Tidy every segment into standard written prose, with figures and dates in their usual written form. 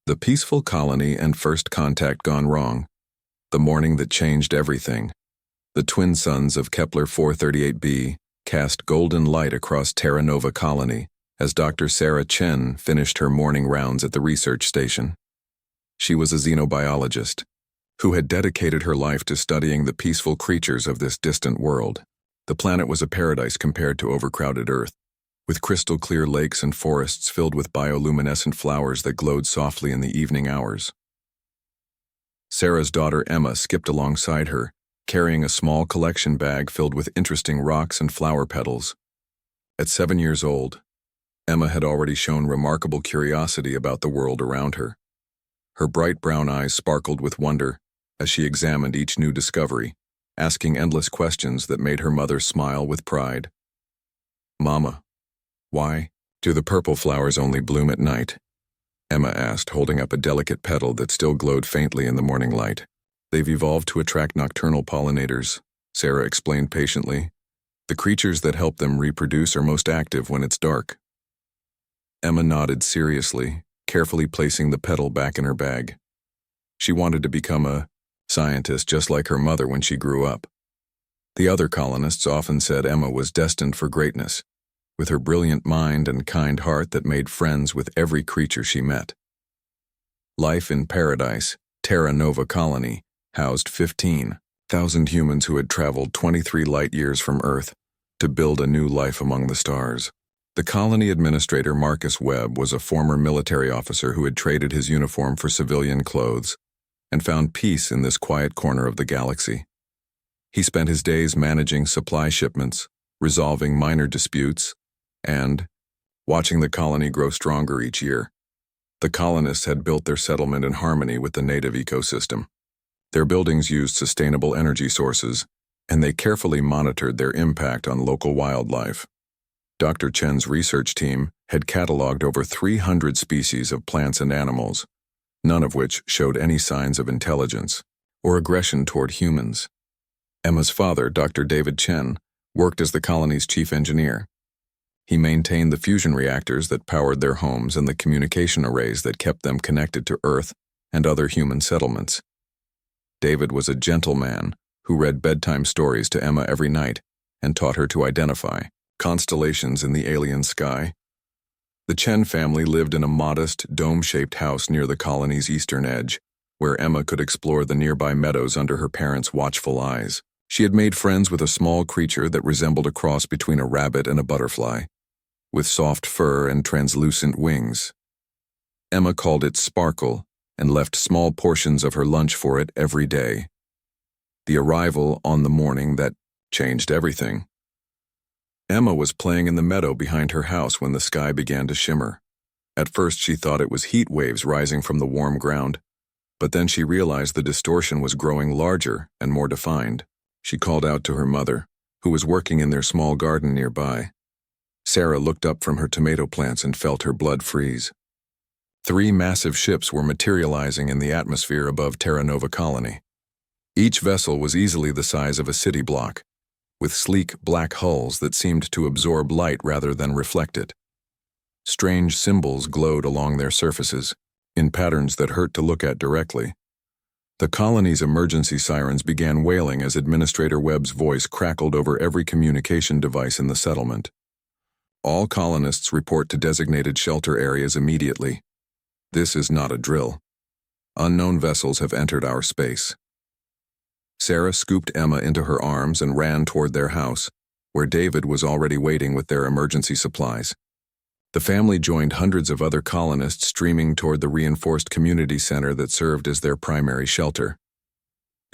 The peaceful colony and first contact gone wrong. The morning that changed everything. The twin suns of Kepler 438b cast golden light across Terra Nova colony as Dr. Sarah Chen finished her morning rounds at the research station. She was a xenobiologist who had dedicated her life to studying the peaceful creatures of this distant world. The planet was a paradise compared to overcrowded Earth, with crystal-clear lakes and forests filled with bioluminescent flowers that glowed softly in the evening hours. Sarah's daughter Emma skipped alongside her, carrying a small collection bag filled with interesting rocks and flower petals. At 7 years old, Emma had already shown remarkable curiosity about the world around her. Her bright brown eyes sparkled with wonder as she examined each new discovery, asking endless questions that made her mother smile with pride. "Mama, why do the purple flowers only bloom at night?" Emma asked, holding up a delicate petal that still glowed faintly in the morning light. "They've evolved to attract nocturnal pollinators," Sarah explained patiently. "The creatures that help them reproduce are most active when it's dark." Emma nodded seriously, carefully placing the petal back in her bag. She wanted to become a scientist just like her mother when she grew up. The other colonists often said Emma was destined for greatness, with her brilliant mind and kind heart that made friends with every creature she met. Life in Paradise, Terra Nova colony, housed 15,000 humans who had traveled 23 light-years from Earth to build a new life among the stars. The colony administrator Marcus Webb was a former military officer who had traded his uniform for civilian clothes and found peace in this quiet corner of the galaxy. He spent his days managing supply shipments, resolving minor disputes, and watching the colony grow stronger each year. The colonists had built their settlement in harmony with the native ecosystem. Their buildings used sustainable energy sources, and they carefully monitored their impact on local wildlife. Dr. Chen's research team had cataloged over 300 species of plants and animals, none of which showed any signs of intelligence or aggression toward humans. Emma's father, Dr. David Chen, worked as the colony's chief engineer. He maintained the fusion reactors that powered their homes and the communication arrays that kept them connected to Earth and other human settlements. David was a gentle man who read bedtime stories to Emma every night and taught her to identify constellations in the alien sky. The Chen family lived in a modest, dome-shaped house near the colony's eastern edge, where Emma could explore the nearby meadows under her parents' watchful eyes. She had made friends with a small creature that resembled a cross between a rabbit and a butterfly, with soft fur and translucent wings. Emma called it Sparkle and left small portions of her lunch for it every day. The arrival on the morning that changed everything. Emma was playing in the meadow behind her house when the sky began to shimmer. At first she thought it was heat waves rising from the warm ground, but then she realized the distortion was growing larger and more defined. She called out to her mother, who was working in their small garden nearby. Sarah looked up from her tomato plants and felt her blood freeze. 3 massive ships were materializing in the atmosphere above Terra Nova colony. Each vessel was easily the size of a city block, with sleek black hulls that seemed to absorb light rather than reflect it. Strange symbols glowed along their surfaces, in patterns that hurt to look at directly. The colony's emergency sirens began wailing as Administrator Webb's voice crackled over every communication device in the settlement. "All colonists report to designated shelter areas immediately. This is not a drill. Unknown vessels have entered our space." Sarah scooped Emma into her arms and ran toward their house, where David was already waiting with their emergency supplies. The family joined hundreds of other colonists streaming toward the reinforced community center that served as their primary shelter.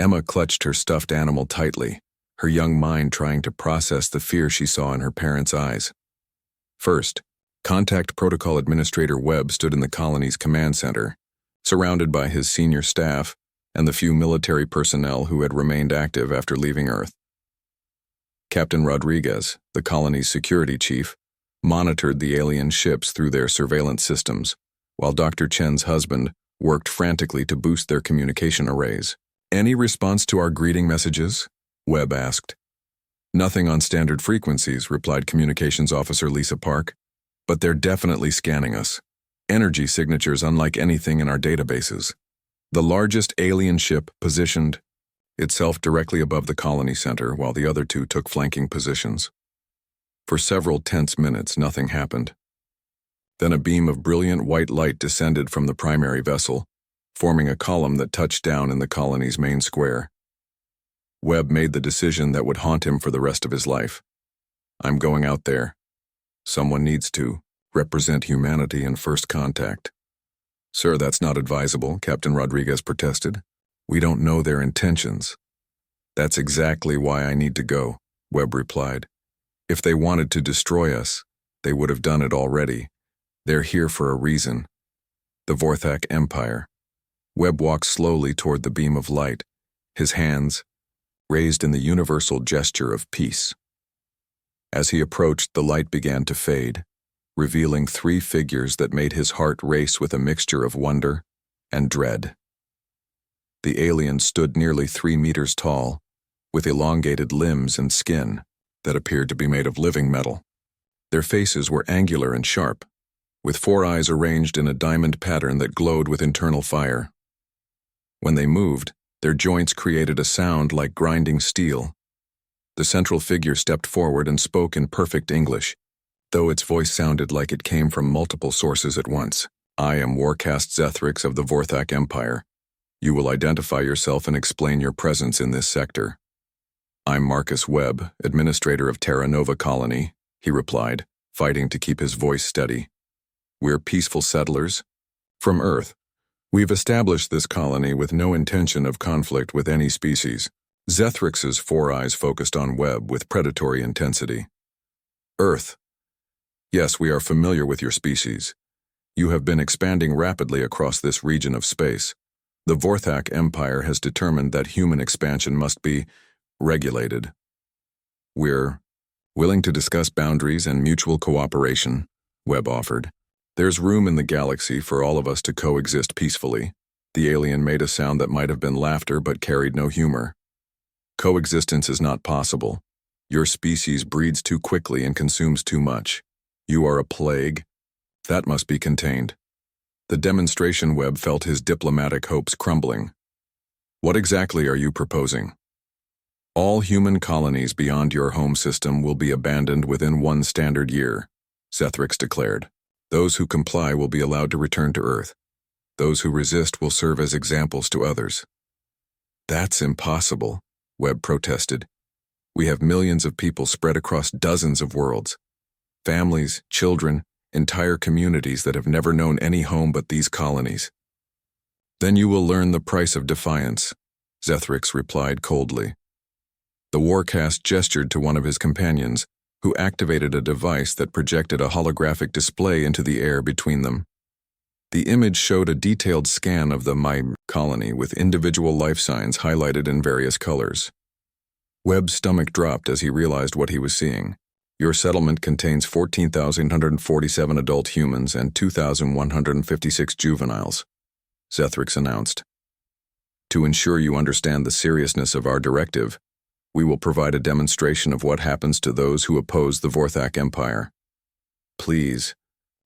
Emma clutched her stuffed animal tightly, her young mind trying to process the fear she saw in her parents' eyes. First, Contact Protocol Administrator Webb stood in the colony's command center, surrounded by his senior staff and the few military personnel who had remained active after leaving Earth. Captain Rodriguez, the colony's security chief, monitored the alien ships through their surveillance systems, while Dr. Chen's husband worked frantically to boost their communication arrays. "Any response to our greeting messages?" Webb asked. "Nothing on standard frequencies," replied Communications Officer Lisa Park, "but they're definitely scanning us." Energy signatures unlike anything in our databases. The largest alien ship positioned itself directly above the colony center while the other two took flanking positions. For several tense minutes, nothing happened. Then a beam of brilliant white light descended from the primary vessel, forming a column that touched down in the colony's main square. Webb made the decision that would haunt him for the rest of his life. I'm going out there. Someone needs to represent humanity in first contact. Sir, that's not advisable, Captain Rodriguez protested. We don't know their intentions. That's exactly why I need to go, Webb replied. If they wanted to destroy us, they would have done it already. They're here for a reason. The Vorthak Empire. Webb walked slowly toward the beam of light, his hands raised in the universal gesture of peace. As he approached, the light began to fade, revealing three figures that made his heart race with a mixture of wonder and dread. The aliens stood nearly 3 meters tall, with elongated limbs and skin that appeared to be made of living metal. Their faces were angular and sharp, with 4 eyes arranged in a diamond pattern that glowed with internal fire. When they moved, their joints created a sound like grinding steel. The central figure stepped forward and spoke in perfect English, though its voice sounded like it came from multiple sources at once. I am Warcast Zethrix of the Vorthak Empire. You will identify yourself and explain your presence in this sector. I'm Marcus Webb, administrator of Terra Nova Colony, he replied, fighting to keep his voice steady. We're peaceful settlers from Earth. We've established this colony with no intention of conflict with any species. Zethrix's 4 eyes focused on Webb with predatory intensity. Earth. Yes, we are familiar with your species. You have been expanding rapidly across this region of space. The Vorthak Empire has determined that human expansion must be regulated. We're willing to discuss boundaries and mutual cooperation, Webb offered. There's room in the galaxy for all of us to coexist peacefully. The alien made a sound that might have been laughter but carried no humor. Coexistence is not possible. Your species breeds too quickly and consumes too much. You are a plague. That must be contained. The demonstration Webb felt his diplomatic hopes crumbling. What exactly are you proposing? All human colonies beyond your home system will be abandoned within 1 standard year, Zethrix declared. Those who comply will be allowed to return to Earth. Those who resist will serve as examples to others. That's impossible, Webb protested. We have millions of people spread across dozens of worlds. Families, children, entire communities that have never known any home but these colonies. Then you will learn the price of defiance, Zethrix replied coldly. The Warcast gestured to one of his companions, who activated a device that projected a holographic display into the air between them. The image showed a detailed scan of the Mime colony with individual life signs highlighted in various colors. Webb's stomach dropped as he realized what he was seeing. Your settlement contains 14,147 adult humans and 2,156 juveniles, Zethrix announced. To ensure you understand the seriousness of our directive, we will provide a demonstration of what happens to those who oppose the Vorthak Empire. Please,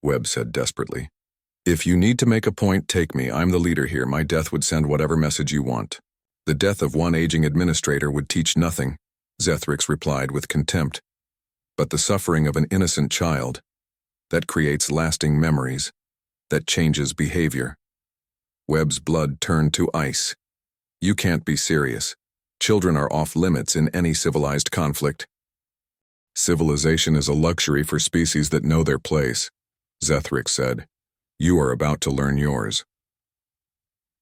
Webb said desperately. If you need to make a point, take me. I'm the leader here. My death would send whatever message you want. The death of one aging administrator would teach nothing, Zethrix replied with contempt. But the suffering of an innocent child, that creates lasting memories, that changes behavior. Webb's blood turned to ice. You can't be serious. Children are off limits in any civilized conflict. Civilization is a luxury for species that know their place, Zethrix said. You are about to learn yours.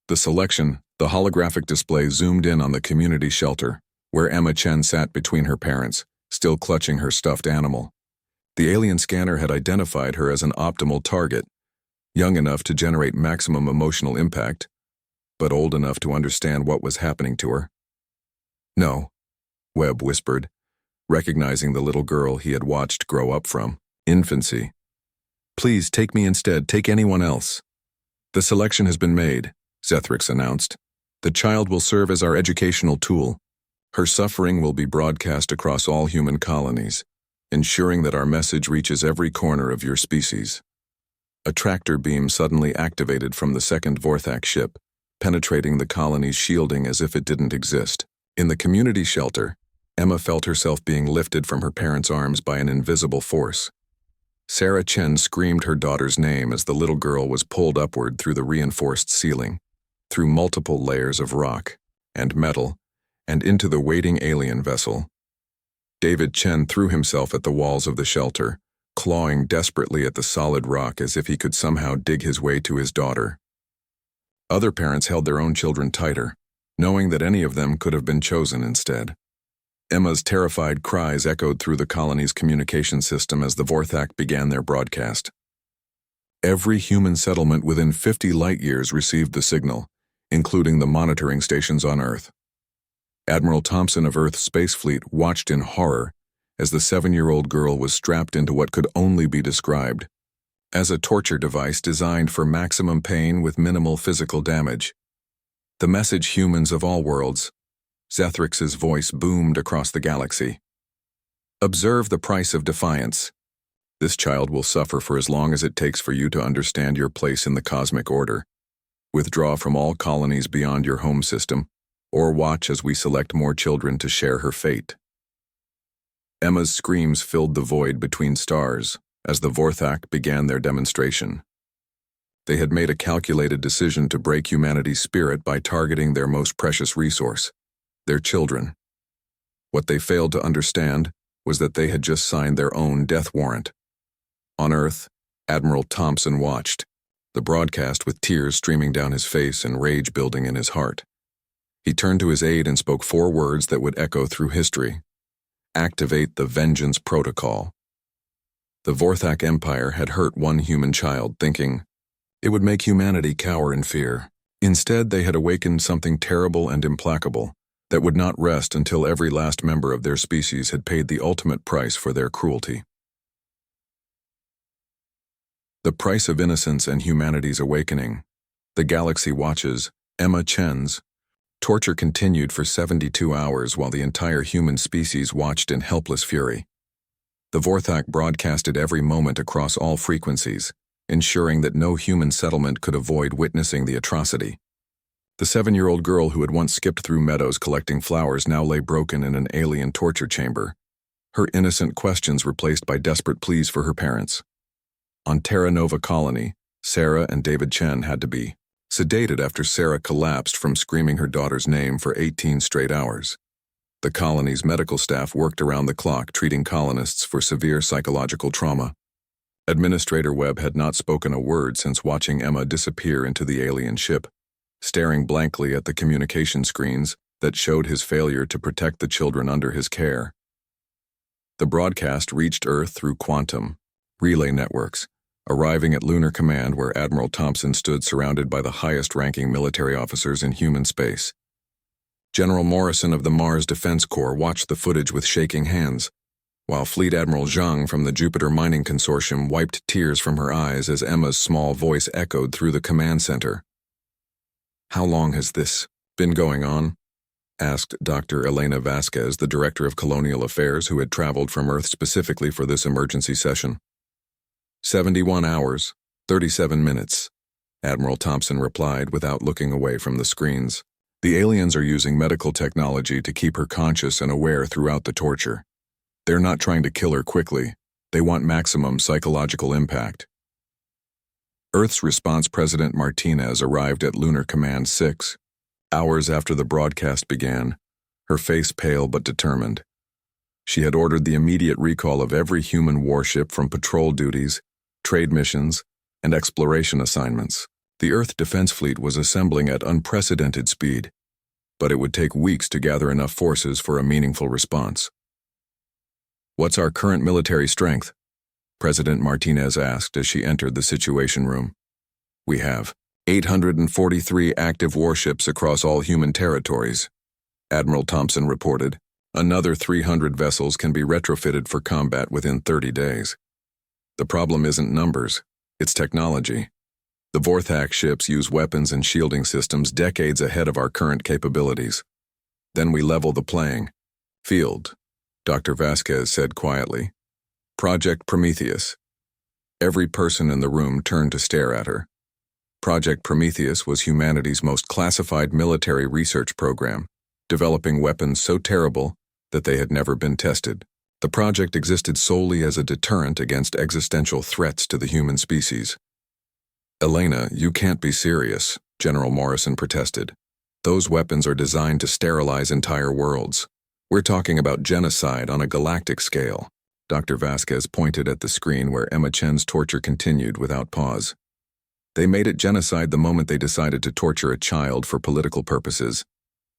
The holographic display zoomed in on the community shelter, where Emma Chen sat between her parents, still clutching her stuffed animal. The alien scanner had identified her as an optimal target, young enough to generate maximum emotional impact, but old enough to understand what was happening to her. No, Webb whispered, recognizing the little girl he had watched grow up from infancy. Please take me instead, take anyone else. The selection has been made, Zethrix announced. The child will serve as our educational tool. Her suffering will be broadcast across all human colonies, ensuring that our message reaches every corner of your species. A tractor beam suddenly activated from the second Vorthak ship, penetrating the colony's shielding as if it didn't exist. In the community shelter, Emma felt herself being lifted from her parents' arms by an invisible force. Sarah Chen screamed her daughter's name as the little girl was pulled upward through the reinforced ceiling, through multiple layers of rock and metal, and into the waiting alien vessel. David Chen threw himself at the walls of the shelter, clawing desperately at the solid rock as if he could somehow dig his way to his daughter. Other parents held their own children tighter, knowing that any of them could have been chosen instead. Emma's terrified cries echoed through the colony's communication system as the Vorthak began their broadcast. Every human settlement within 50 light-years received the signal, including the monitoring stations on Earth. Admiral Thompson of Earth's Space Fleet watched in horror as the 7-year-old girl was strapped into what could only be described as a torture device designed for maximum pain with minimal physical damage. The message, humans of all worlds, Zethrix's voice boomed across the galaxy. Observe the price of defiance. This child will suffer for as long as it takes for you to understand your place in the cosmic order. Withdraw from all colonies beyond your home system, or watch as we select more children to share her fate. Emma's screams filled the void between stars as the Vorthak began their demonstration. They had made a calculated decision to break humanity's spirit by targeting their most precious resource, their children. What they failed to understand was that they had just signed their own death warrant. On Earth, Admiral Thompson watched, the broadcast with tears streaming down his face and rage building in his heart. He turned to his aide and spoke 4 words that would echo through history. Activate the Vengeance Protocol. The Vorthak Empire had hurt one human child, thinking it would make humanity cower in fear. Instead, they had awakened something terrible and implacable that would not rest until every last member of their species had paid the ultimate price for their cruelty. The price of innocence and humanity's awakening. The galaxy watches, Emma Chen's torture continued for 72 hours while the entire human species watched in helpless fury. The Vorthak broadcasted every moment across all frequencies, ensuring that no human settlement could avoid witnessing the atrocity. The 7-year-old girl who had once skipped through meadows collecting flowers now lay broken in an alien torture chamber, her innocent questions replaced by desperate pleas for her parents. On Terra Nova Colony, Sarah and David Chen had to be sedated after Sarah collapsed from screaming her daughter's name for 18 straight hours. The colony's medical staff worked around the clock treating colonists for severe psychological trauma. Administrator Webb had not spoken a word since watching Emma disappear into the alien ship, staring blankly at the communication screens that showed his failure to protect the children under his care. The broadcast reached Earth through quantum relay networks, arriving at Lunar Command where Admiral Thompson stood surrounded by the highest-ranking military officers in human space. General Morrison of the Mars Defense Corps watched the footage with shaking hands, while Fleet Admiral Zhang from the Jupiter Mining Consortium wiped tears from her eyes as Emma's small voice echoed through the command center. "How long has this been going on?" asked Dr. Elena Vasquez, the Director of Colonial Affairs who had traveled from Earth specifically for this emergency session. 71 hours, 37 minutes, Admiral Thompson replied without looking away from the screens. The aliens are using medical technology to keep her conscious and aware throughout the torture. They're not trying to kill her quickly. They want maximum psychological impact. Earth's response President Martinez arrived at Lunar Command 6, hours after the broadcast began, her face pale but determined. She had ordered the immediate recall of every human warship from patrol duties, trade missions, and exploration assignments. The Earth Defense Fleet was assembling at unprecedented speed, but it would take weeks to gather enough forces for a meaningful response. "What's our current military strength?" President Martinez asked as she entered the Situation Room. "We have 843 active warships across all human territories," Admiral Thompson reported. "Another 300 vessels can be retrofitted for combat within 30 days. The problem isn't numbers, it's technology. The Vorthak ships use weapons and shielding systems decades ahead of our current capabilities. Then we level the playing field," Dr. Vasquez said quietly. "Project Prometheus. Every person in the room turned to stare at her. Project Prometheus was humanity's most classified military research program, developing weapons so terrible that they had never been tested. The project existed solely as a deterrent against existential threats to the human species. "Elena, you can't be serious," General Morrison protested. "Those weapons are designed to sterilize entire worlds. We're talking about genocide on a galactic scale." Dr. Vasquez pointed at the screen where Emma Chen's torture continued without pause. "They made it genocide the moment they decided to torture a child for political purposes.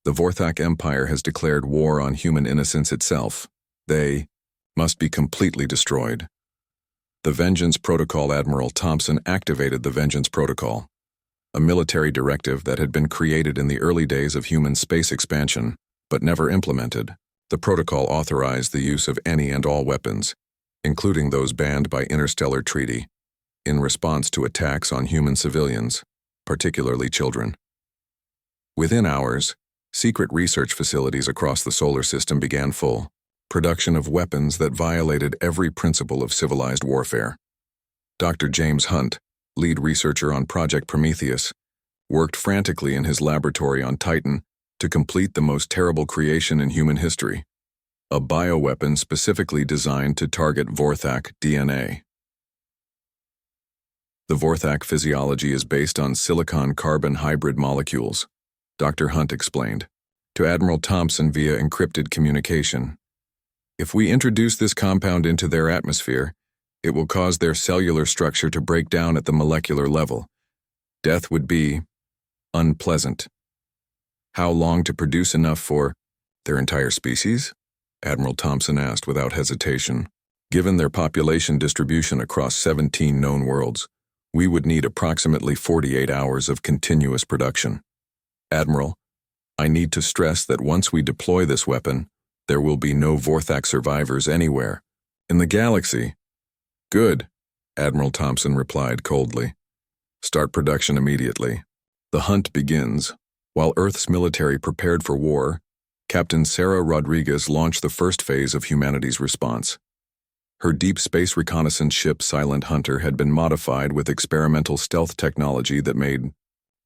The Vorthak Empire has declared war on human innocence itself. They must be completely destroyed." The Vengeance Protocol. Admiral Thompson activated the Vengeance Protocol, a military directive that had been created in the early days of human space expansion, but never implemented. The protocol authorized the use of any and all weapons, including those banned by Interstellar Treaty, in response to attacks on human civilians, particularly children. Within hours, secret research facilities across the solar system began full production of weapons that violated every principle of civilized warfare. Dr. James Hunt, lead researcher on Project Prometheus, worked frantically in his laboratory on Titan to complete the most terrible creation in human history, a bioweapon specifically designed to target Vorthak DNA. The Vorthak physiology is based on silicon-carbon hybrid molecules, Dr. Hunt explained, to Admiral Thompson via encrypted communication. "If we introduce this compound into their atmosphere, it will cause their cellular structure to break down at the molecular level. Death would be unpleasant." "How long to produce enough for their entire species?" Admiral Thompson asked without hesitation. "Given their population distribution across 17 known worlds, we would need approximately 48 hours of continuous production. Admiral, I need to stress that once we deploy this weapon, there will be no Vorthak survivors anywhere in the galaxy." "Good," Admiral Thompson replied coldly. "Start production immediately." The hunt begins. While Earth's military prepared for war, Captain Sarah Rodriguez launched the first phase of humanity's response. Her deep space reconnaissance ship Silent Hunter had been modified with experimental stealth technology that made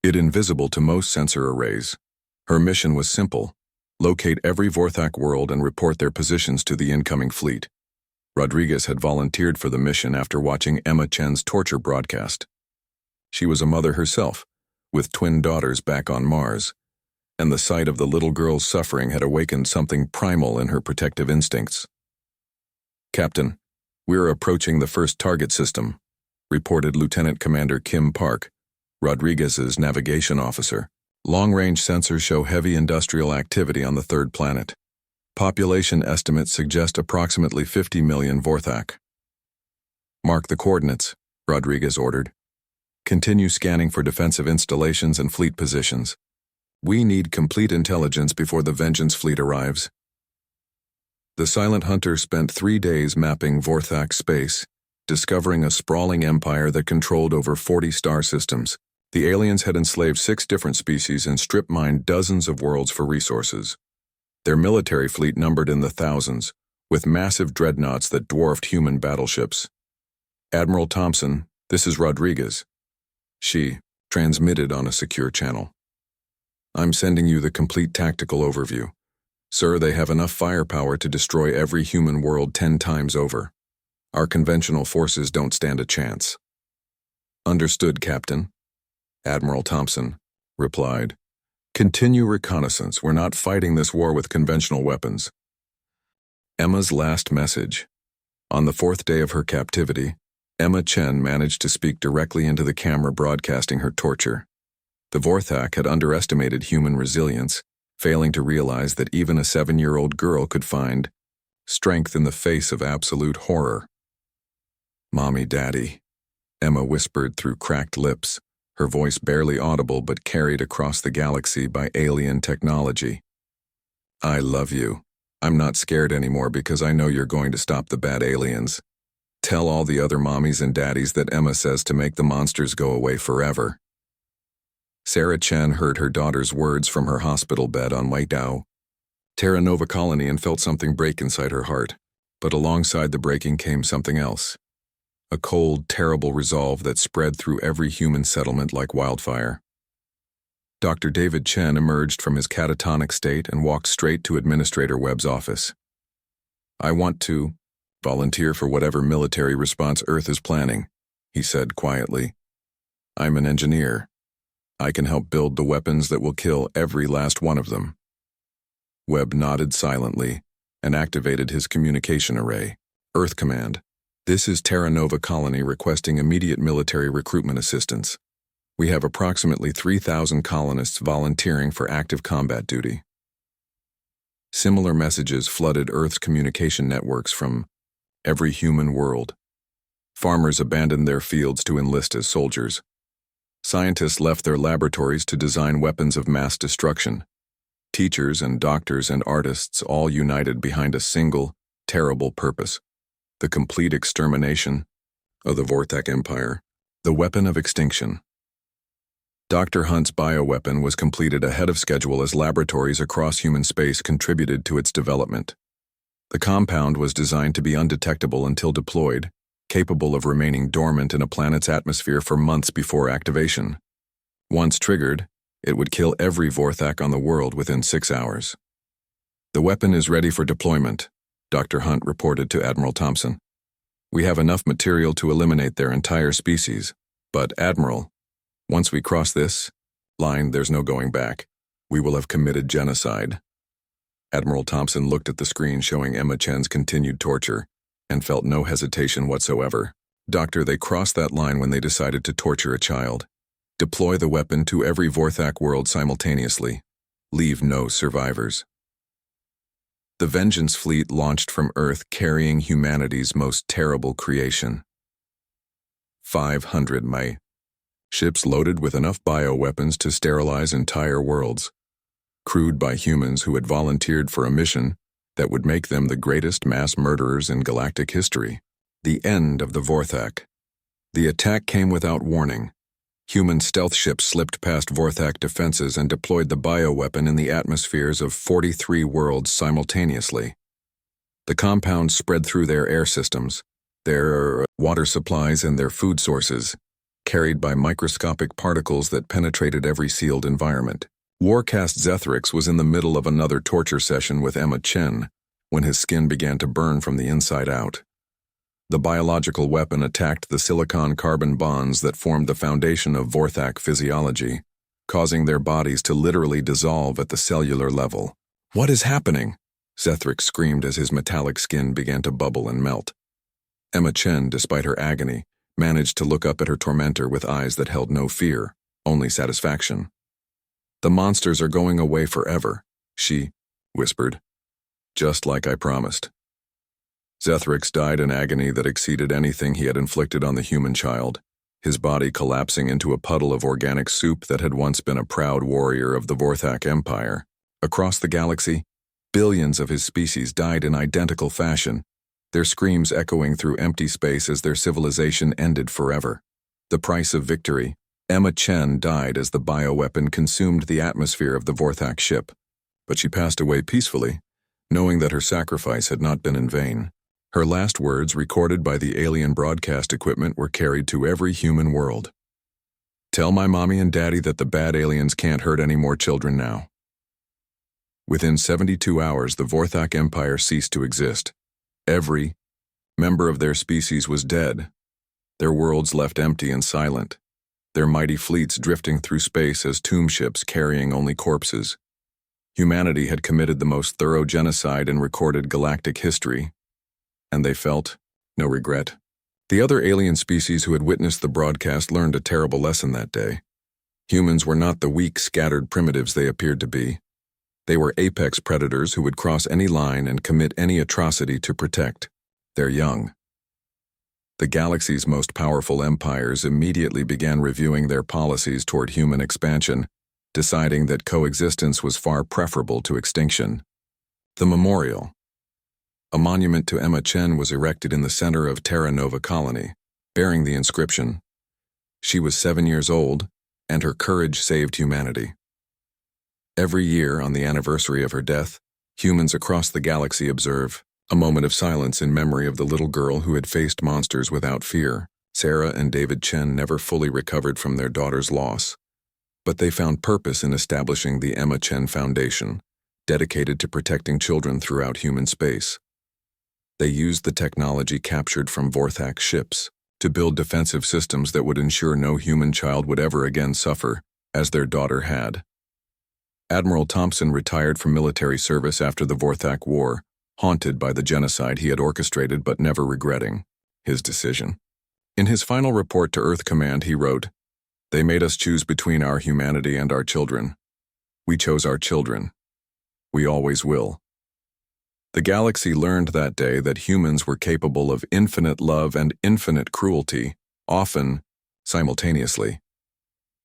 it invisible to most sensor arrays. Her mission was simple: locate every Vorthak world and report their positions to the incoming fleet. Rodriguez had volunteered for the mission after watching Emma Chen's torture broadcast. She was a mother herself, with twin daughters back on Mars, and the sight of the little girl's suffering had awakened something primal in her protective instincts. "Captain, we're approaching the first target system," reported Lieutenant Commander Kim Park, Rodriguez's navigation officer. "Long-range sensors show heavy industrial activity on the third planet. Population estimates suggest approximately 50 million Vorthak." "Mark the coordinates," Rodriguez ordered. "Continue scanning for defensive installations and fleet positions. We need complete intelligence before the Vengeance fleet arrives." The Silent Hunter spent 3 days mapping Vorthak space, discovering a sprawling empire that controlled over 40 star systems. The aliens had enslaved 6 different species and strip-mined dozens of worlds for resources. Their military fleet numbered in the thousands, with massive dreadnoughts that dwarfed human battleships. "Admiral Thompson, this is Rodriguez." She transmitted on a secure channel. "I'm sending you the complete tactical overview. Sir, they have enough firepower to destroy every human world 10 times over. Our conventional forces don't stand a chance." "Understood, Captain," Admiral Thompson replied. "Continue reconnaissance. We're not fighting this war with conventional weapons." Emma's last message. On the 4th day of her captivity, Emma Chen managed to speak directly into the camera broadcasting her torture. The Vorthak had underestimated human resilience, failing to realize that even a 7-year-old girl could find strength in the face of absolute horror. "Mommy, Daddy," Emma whispered through cracked lips, her voice barely audible but carried across the galaxy by alien technology. "I love you. I'm not scared anymore because I know you're going to stop the bad aliens. Tell all the other mommies and daddies that Emma says to make the monsters go away forever." Sarah Chen heard her daughter's words from her hospital bed on Waidao, Terra Nova Colony, and felt something break inside her heart. But alongside the breaking came something else. a cold, terrible resolve that spread through every human settlement like wildfire. Dr. David Chen emerged from his catatonic state and walked straight to Administrator Webb's office. "I want to volunteer for whatever military response Earth is planning," he said quietly. "I'm an engineer. I can help build the weapons that will kill every last one of them." Webb nodded silently and activated his communication array. "Earth Command, this is Terra Nova Colony requesting immediate military recruitment assistance. We have approximately 3,000 colonists volunteering for active combat duty." Similar messages flooded Earth's communication networks from every human world. Farmers abandoned their fields to enlist as soldiers. Scientists left their laboratories to design weapons of mass destruction. Teachers and doctors and artists all united behind a single, terrible purpose: the complete extermination of the Vorthak Empire, the weapon of extinction. Dr. Hunt's bioweapon was completed ahead of schedule as laboratories across human space contributed to its development. The compound was designed to be undetectable until deployed, capable of remaining dormant in a planet's atmosphere for months before activation. Once triggered, it would kill every Vorthak on the world within 6 hours. "The weapon is ready for deployment," Dr. Hunt reported to Admiral Thompson. "We have enough material to eliminate their entire species, but, Admiral, once we cross this line, there's no going back. We will have committed genocide." Admiral Thompson looked at the screen showing Emma Chen's continued torture and felt no hesitation whatsoever. "Doctor, they crossed that line when they decided to torture a child. Deploy the weapon to every Vorthak world simultaneously. Leave no survivors." The Vengeance Fleet launched from Earth carrying humanity's most terrible creation. 500 ships loaded with enough bioweapons to sterilize entire worlds, crewed by humans who had volunteered for a mission that would make them the greatest mass murderers in galactic history. The end of the Vorthak. The attack came without warning. Human stealth ships slipped past Vorthak defenses and deployed the bioweapon in the atmospheres of 43 worlds simultaneously. The compound spread through their air systems, their water supplies and their food sources, carried by microscopic particles that penetrated every sealed environment. Warcast Zethrix was in the middle of another torture session with Emma Chen when his skin began to burn from the inside out. The biological weapon attacked the silicon-carbon bonds that formed the foundation of Vorthak physiology, causing their bodies to literally dissolve at the cellular level. "What is happening?" Zethrix screamed as his metallic skin began to bubble and melt. Emma Chen, despite her agony, managed to look up at her tormentor with eyes that held no fear, only satisfaction. "The monsters are going away forever," she whispered. "Just like I promised." Zethrix died in agony that exceeded anything he had inflicted on the human child, his body collapsing into a puddle of organic soup that had once been a proud warrior of the Vorthak Empire. Across the galaxy, billions of his species died in identical fashion, their screams echoing through empty space as their civilization ended forever. The price of victory. Emma Chen died as the bioweapon consumed the atmosphere of the Vorthak ship, but she passed away peacefully, knowing that her sacrifice had not been in vain. Her last words, recorded by the alien broadcast equipment, were carried to every human world. "Tell my mommy and daddy that the bad aliens can't hurt any more children now." Within 72 hours, the Vorthak Empire ceased to exist. Every member of their species was dead, their worlds left empty and silent, their mighty fleets drifting through space as tomb ships carrying only corpses. Humanity had committed the most thorough genocide in recorded galactic history, and they felt no regret. The other alien species who had witnessed the broadcast learned a terrible lesson that day. Humans were not the weak, scattered primitives they appeared to be. They were apex predators who would cross any line and commit any atrocity to protect their young. The galaxy's most powerful empires immediately began reviewing their policies toward human expansion, deciding that coexistence was far preferable to extinction. The memorial. A monument to Emma Chen was erected in the center of Terra Nova Colony, bearing the inscription, "She was 7 years old, and her courage saved humanity." Every year, on the anniversary of her death, humans across the galaxy observe A moment of silence in memory of the little girl who had faced monsters without fear. Sarah and David Chen never fully recovered from their daughter's loss, but they found purpose in establishing the Emma Chen Foundation, dedicated to protecting children throughout human space. They used the technology captured from Vorthak ships to build defensive systems that would ensure no human child would ever again suffer, as their daughter had. Admiral Thompson retired from military service after the Vorthak War, haunted by the genocide he had orchestrated but never regretting his decision. In his final report to Earth Command, he wrote, "They made us choose between our humanity and our children. We chose our children. We always will." The galaxy learned that day that humans were capable of infinite love and infinite cruelty, often simultaneously.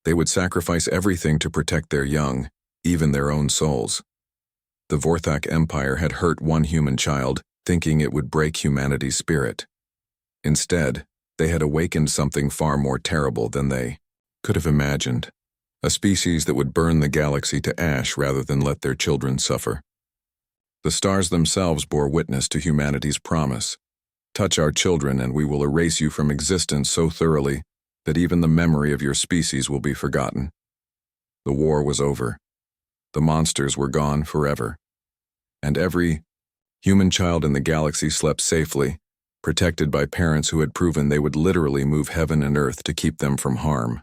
They would sacrifice everything to protect their young, even their own souls. The Vorthak Empire had hurt one human child, thinking it would break humanity's spirit. Instead, they had awakened something far more terrible than they could have imagined, a species that would burn the galaxy to ash rather than let their children suffer. The stars themselves bore witness to humanity's promise. Touch our children and we will erase you from existence so thoroughly that even the memory of your species will be forgotten. The war was over. The monsters were gone forever. And every human child in the galaxy slept safely, protected by parents who had proven they would literally move heaven and earth to keep them from harm.